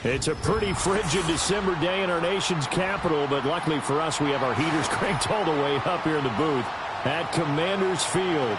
It's a pretty frigid December day in our nation's capital, but luckily for us, we have our heaters cranked all the way up here in the booth at Commanders Field.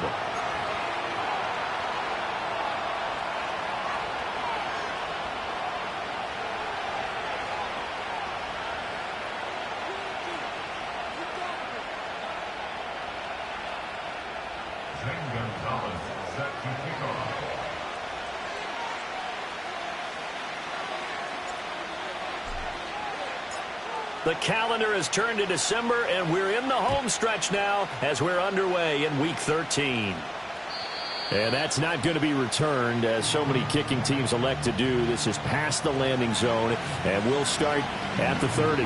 The calendar has turned to December, and we're in the home stretch now as we're underway in Week 13. And that's not going to be returned, as so many kicking teams elect to do. This is past the landing zone, and we'll start at the 30.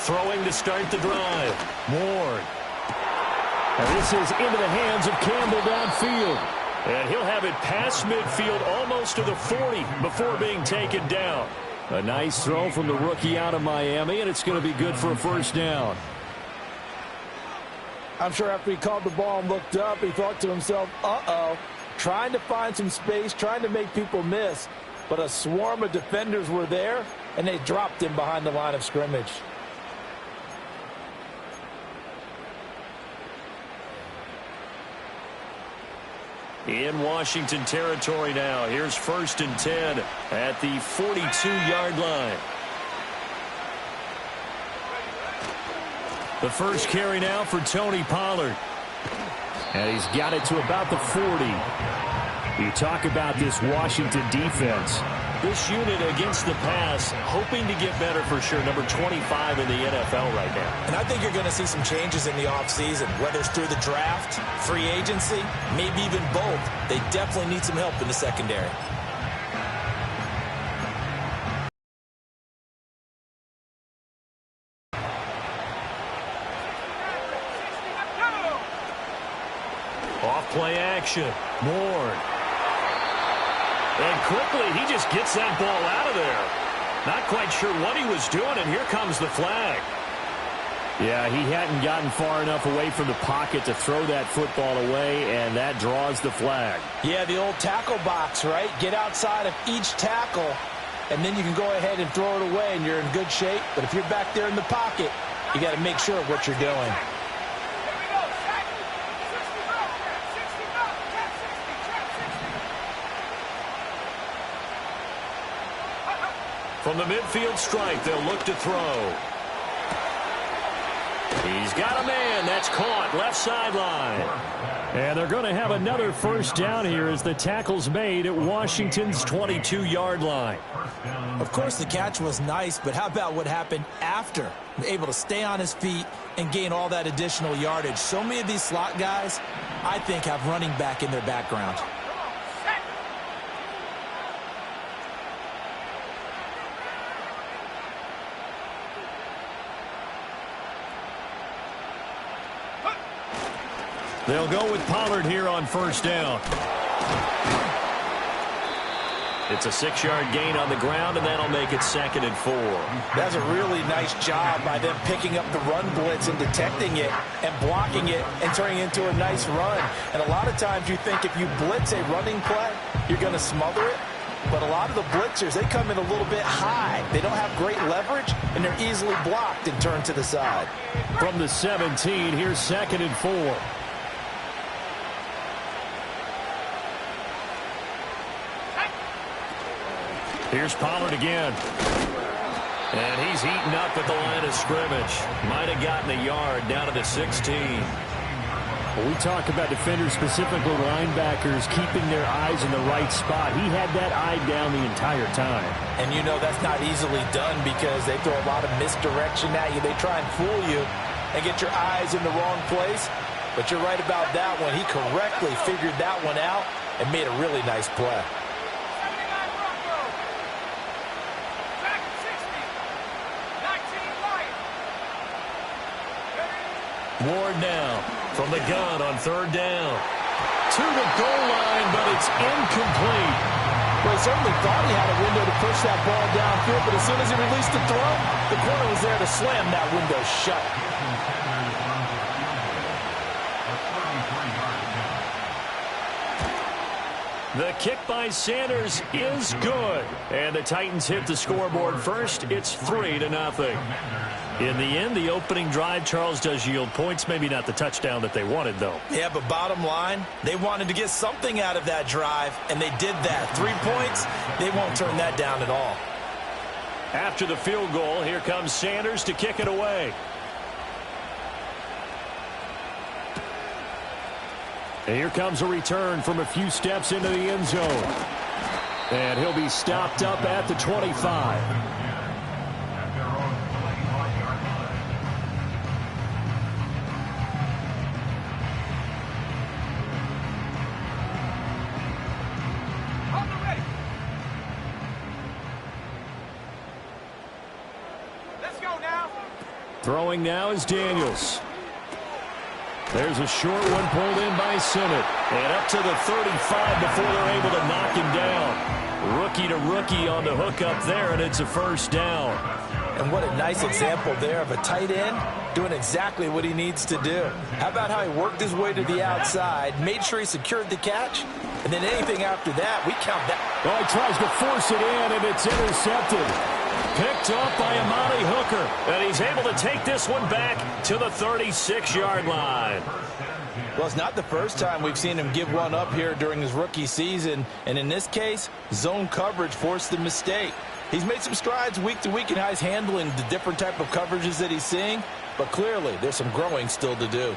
Throwing to start the drive. Ward. And this is into the hands of Campbell downfield. And he'll have it past midfield almost to the 40 before being taken down. A nice throw from the rookie out of Miami, and it's going to be good for a first down. I'm sure after he caught the ball and looked up, he thought to himself, uh-oh, trying to find some space, trying to make people miss. But a swarm of defenders were there, and they dropped him behind the line of scrimmage. In Washington territory now. Here's 1st and 10 at the 42-yard line. The first carry now for Tony Pollard. And he's got it to about the 40. You talk about this Washington defense. This unit against the pass, hoping to get better for sure. Number 25 in the NFL right now. And I think you're going to see some changes in the offseason, whether it's through the draft, free agency, maybe even both. They definitely need some help in the secondary. Off play action. Ward. And quickly, he just gets that ball out of there. Not quite sure what he was doing, and here comes the flag. Yeah, he hadn't gotten far enough away from the pocket to throw that football away, and that draws the flag. Yeah, the old tackle box, right? Get outside of each tackle, and then you can go ahead and throw it away, and you're in good shape. But if you're back there in the pocket, you got to make sure of what you're doing. From the midfield stripe, they'll look to throw. He's got a man. That's caught. Left sideline. And they're going to have another first down here as the tackle's made at Washington's 22-yard line. Of course, the catch was nice, but how about what happened after? Able to stay on his feet and gain all that additional yardage. So many of these slot guys, I think, have running back in their background. They'll go with Pollard here on first down. It's a 6-yard gain on the ground, and that'll make it 2nd and 4. That's a really nice job by them picking up the run blitz and detecting it and blocking it and turning it into a nice run. And a lot of times you think if you blitz a running play, you're going to smother it. But a lot of the blitzers, they come in a little bit high. They don't have great leverage, and they're easily blocked and turned to the side. From the 17, here's 2nd and 4. Here's Pollard again. And he's heating up at the line of scrimmage. Might have gotten a yard down to the 16. When we talk about defenders, specifically linebackers, keeping their eyes in the right spot, he had that eye down the entire time. And you know that's not easily done because they throw a lot of misdirection at you. They try and fool you and get your eyes in the wrong place. But you're right about that one. He correctly figured that one out and made a really nice play. Ward now from the gun on 3rd down. To the goal line, but it's incomplete. Well, he certainly thought he had a window to push that ball downfield, but as soon as he released the throw, the corner was there to slam that window shut. The kick by Sanders is good. And the Titans hit the scoreboard first. It's 3-0. In the end, the opening drive, Charles, does yield points. Maybe not the touchdown that they wanted, though. Yeah, but bottom line, they wanted to get something out of that drive, and they did that. 3 points, they won't turn that down at all. After the field goal, here comes Sanders to kick it away. And here comes a return from a few steps into the end zone. And he'll be stopped up at the 25. Throwing now is Daniels. There's a short one pulled in by Sinnott. And up to the 35 before they're able to knock him down. Rookie to rookie on the hook up there, and it's a 1st down. And what a nice example there of a tight end doing exactly what he needs to do. How about how he worked his way to the outside, made sure he secured the catch, and then anything after that, we count that. Well, he tries to force it in, and it's intercepted. Picked off by Amani Hooker. And he's able to take this one back to the 36-yard line. Well, it's not the first time we've seen him give one up here during his rookie season. And in this case, zone coverage forced the mistake. He's made some strides week to week in how he's handling the different type of coverages that he's seeing. But clearly, there's some growing still to do.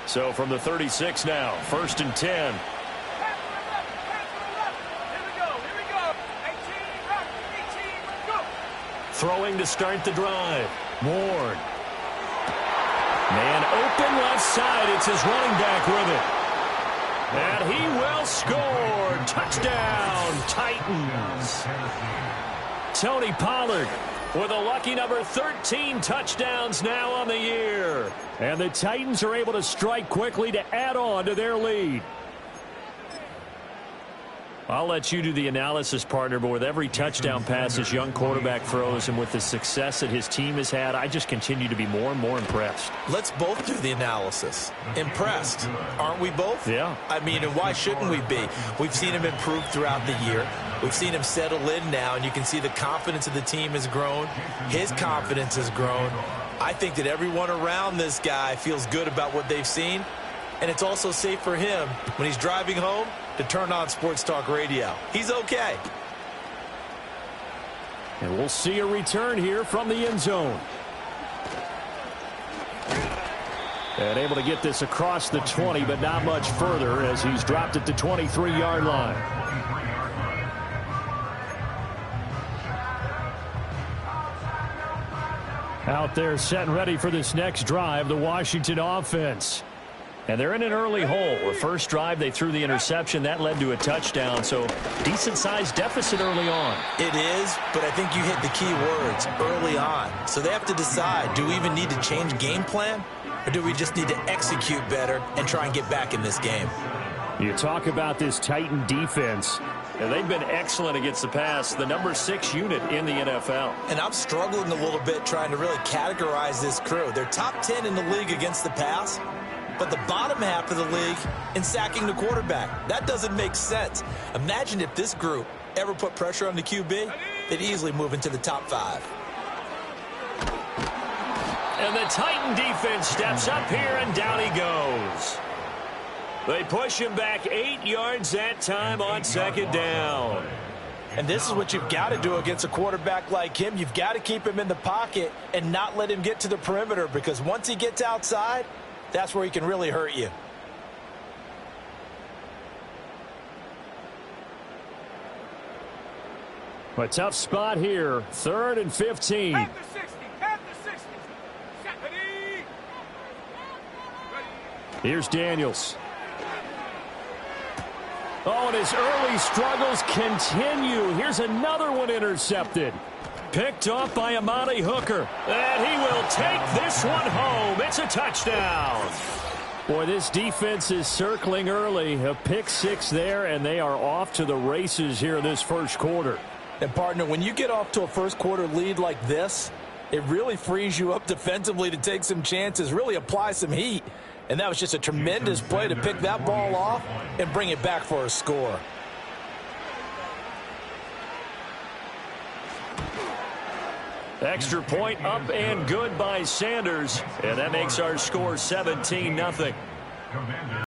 So from the 36 now, 1st and 10. Throwing to start the drive. Ward. Man open left side. It's his running back with it. And he will score. Touchdown, Titans. Tony Pollard with a lucky number 13 touchdowns now on the year. And the Titans are able to strike quickly to add on to their lead. I'll let you do the analysis, partner, but with every touchdown pass his young quarterback throws and with the success that his team has had, I just continue to be more and more impressed. Let's both do the analysis. Impressed, aren't we both? Yeah. I mean, and why shouldn't we be? We've seen him improve throughout the year. We've seen him settle in now, and you can see the confidence of the team has grown. His confidence has grown. I think that everyone around this guy feels good about what they've seen, and it's also safe for him when he's driving home to turn on Sports Talk Radio. He's okay. And we'll see a return here from the end zone. And able to get this across the 20, but not much further as he's dropped it to 23-yard line. Out there set and ready for this next drive, the Washington offense. And they're in an early hole. The first drive, they threw the interception. That led to a touchdown, so decent-sized deficit early on. It is, but I think you hit the key words, early on. So they have to decide, do we even need to change game plan, or do we just need to execute better and try and get back in this game? You talk about this Titan defense. And they've been excellent against the pass, the number 6 unit in the NFL. And I'm struggling a little bit trying to really categorize this crew. They're top 10 in the league against the pass, but the bottom half of the league in sacking the quarterback. That doesn't make sense. Imagine if this group ever put pressure on the QB, they'd easily move into the top 5. And the Titan defense steps up here, and down he goes. They push him back 8 yards that time on 2nd down. And this is what you've got to do against a quarterback like him. You've got to keep him in the pocket and not let him get to the perimeter, because once he gets outside, that's where he can really hurt you. A tough spot here. 3rd and 15. At the 60. At the 60. Ready. Here's Daniels. Oh, and his early struggles continue. Here's another one intercepted. Picked off by Amani Hooker. And he will take this one home. It's a touchdown. Boy, this defense is circling early. A pick six there, and they are off to the races here in this first quarter. And, partner, when you get off to a first quarter lead like this, it really frees you up defensively to take some chances, really apply some heat. And that was just a tremendous play to pick that ball off and bring it back for a score. Extra point up and good by Sanders. And that makes our score 17-0.